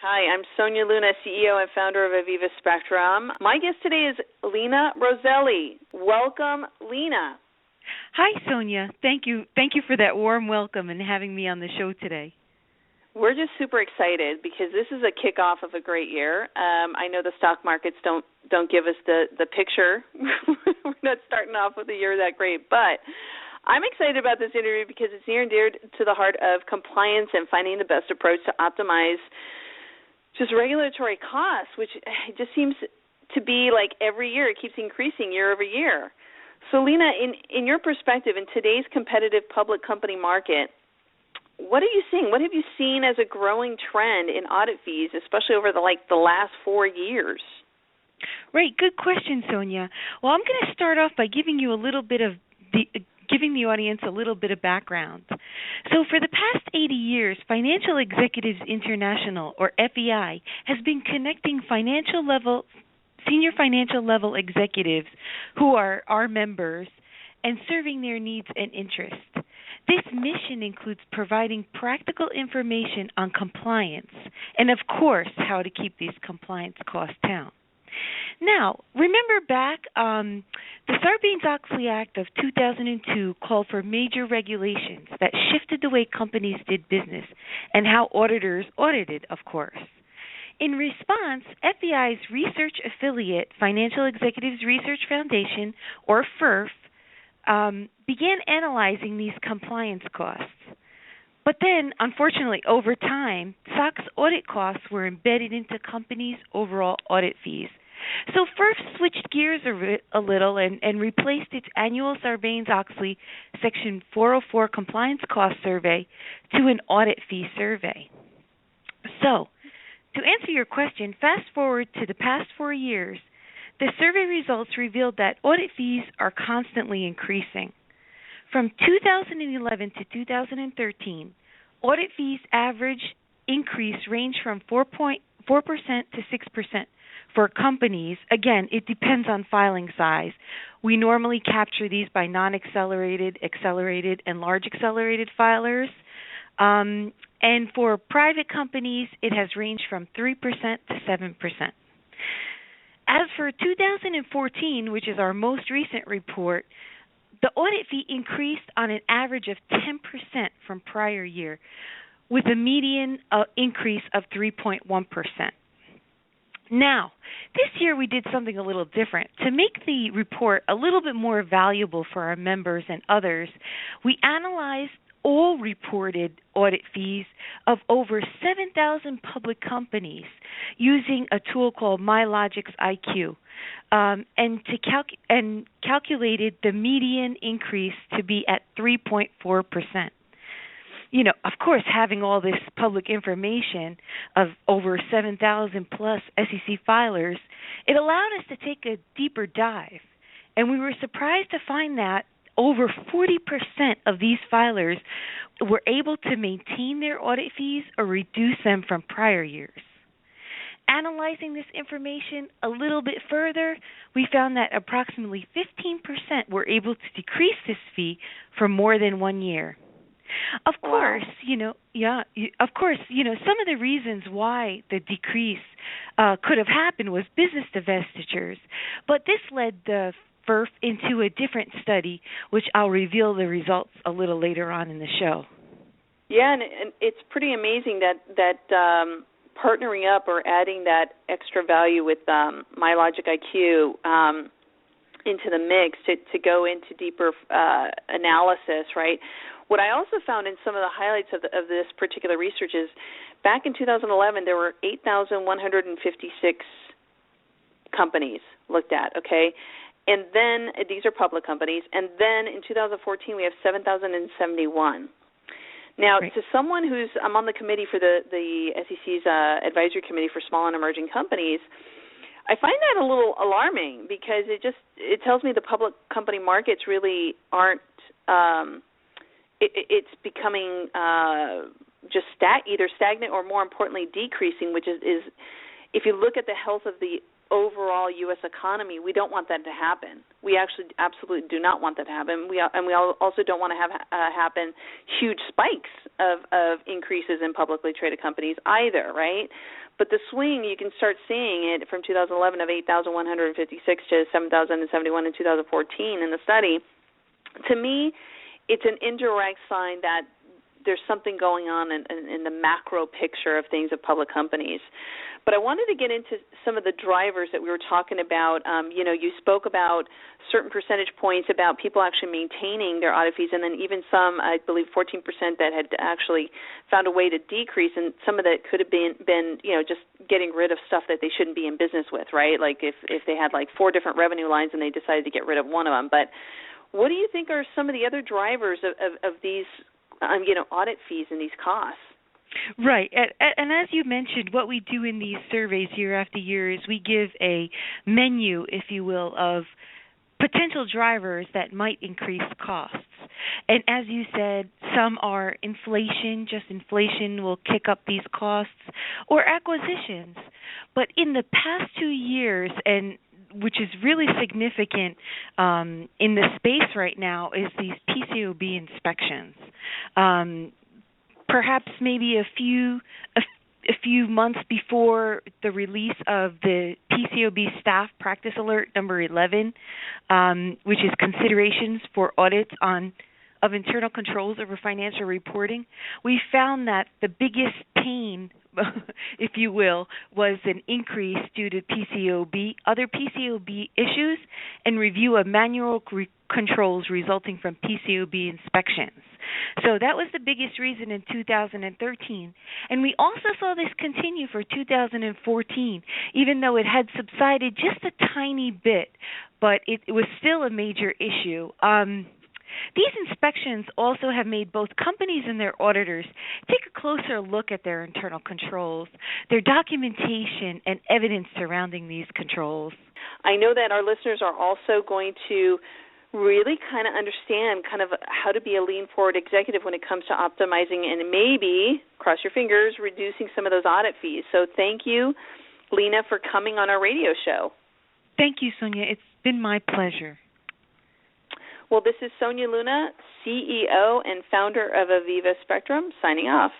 Hi, I'm Sonia Luna, CEO and founder of Aviva Spectrum. My guest today is Leena Roselli. Welcome, Leena. Hi, Sonia. Thank you for that warm welcome and having me on the show today. We're just super excited because this is a kickoff of a great year. I know the stock markets don't give us the picture. We're not starting off with a year that great, but I'm excited about this interview because it's near and dear to the heart of compliance and finding the best approach to optimize just regulatory costs, which just seems to be like every year it keeps increasing year over year. So, Leena, in your perspective, in today's competitive public company market, what are you seeing? What have you seen as a growing trend in audit fees, especially over the last 4 years? Right. Good question, Sonia. Well, I'm going to start off by giving the audience a little bit of background. So for the past 80 years, Financial Executives International, or FEI, has been connecting senior financial level executives who are our members and serving their needs and interests. This mission includes providing practical information on compliance and, of course, how to keep these compliance costs down. Now, remember back, the Sarbanes-Oxley Act of 2002 called for major regulations that shifted the way companies did business and how auditors audited, of course. In response, FEI's research affiliate, Financial Executives Research Foundation, or FERF, began analyzing these compliance costs. But then, unfortunately, over time, SOX audit costs were embedded into companies' overall audit fees. So FERF switched gears a little and replaced its annual Sarbanes-Oxley Section 404 compliance cost survey to an audit fee survey. So, to answer your question, fast forward to the past 4 years, the survey results revealed that audit fees are constantly increasing. From 2011 to 2013, audit fees average increase range from 4.4% to 6% for companies. Again, it depends on filing size. We normally capture these by non-accelerated, accelerated, and large accelerated filers. And for private companies, it has ranged from 3% to 7%. As for 2014, which is our most recent report, the audit fee increased on an average of 10% from prior year, with a median increase of 3.1%. Now, this year we did something a little different. To make the report a little bit more valuable for our members and others, we analyzed all reported audit fees of over 7,000 public companies using a tool called MyLogix IQ, and calculated the median increase to be at 3.4%. You know, of course, having all this public information of over 7,000 plus SEC filers, it allowed us to take a deeper dive, and we were surprised to find that over 40% of these filers were able to maintain their audit fees or reduce them from prior years. Analyzing this information a little bit further, we found that approximately 15% were able to decrease this fee for more than 1 year. Of course, some of the reasons why the decrease could have happened was business divestitures, but this led the FERF into a different study, which I'll reveal the results a little later on in the show. Yeah, and it's pretty amazing that partnering up or adding that extra value with MyLogix IQ into the mix to go into deeper analysis, right? What I also found in some of the highlights of this particular research is back in 2011, there were 8,156 companies looked at, okay? And then, these are public companies, and then in 2014, we have 7,071. Now, Great. To someone I'm on the committee for the SEC's advisory committee for small and emerging companies, I find that a little alarming because it tells me the public company markets really aren't, it's becoming just either stagnant or, more importantly, decreasing, which is if you look at the health of the overall U.S. economy, we don't want that to happen. We actually absolutely do not want that to happen. We also don't want to have happen huge spikes of increases in publicly traded companies either, right? But the swing, you can start seeing it from 2011 of 8,156 to 7,071 in 2014 in the study. To me, it's an indirect sign that there's something going on in the macro picture of things of public companies. But I wanted to get into some of the drivers that we were talking about. You spoke about certain percentage points about people actually maintaining their audit fees, and then even some, I believe 14% that had actually found a way to decrease, and some of that could have been just getting rid of stuff that they shouldn't be in business with, right? Like if they had like 4 different revenue lines and they decided to get rid of one of them. But what do you think are some of the other drivers of these audit fees and these costs? Right. And as you mentioned, what we do in these surveys year after year is we give a menu, if you will, of potential drivers that might increase costs. And as you said, some are inflation, just inflation will kick up these costs, or acquisitions. But in the past 2 years, and which is really significant in the space right now, is these PCAOB inspections. Perhaps maybe a few months before the release of the PCAOB Staff Practice Alert number 11, which is considerations for audits of internal controls over financial reporting, we found that the biggest pain, if you will, was an increase due to PCAOB, other PCAOB issues, and review of manual controls resulting from PCAOB inspections. So that was the biggest reason in 2013. And we also saw this continue for 2014, even though it had subsided just a tiny bit, but it was still a major issue. These inspections also have made both companies and their auditors take a closer look at their internal controls, their documentation, and evidence surrounding these controls. I know that our listeners are also going to really kind of understand kind of how to be a lean forward executive when it comes to optimizing and maybe, cross your fingers, reducing some of those audit fees. So thank you, Leena, for coming on our radio show. Thank you, Sonia. It's been my pleasure. Well, this is Sonia Luna, CEO and founder of Aviva Spectrum, signing off.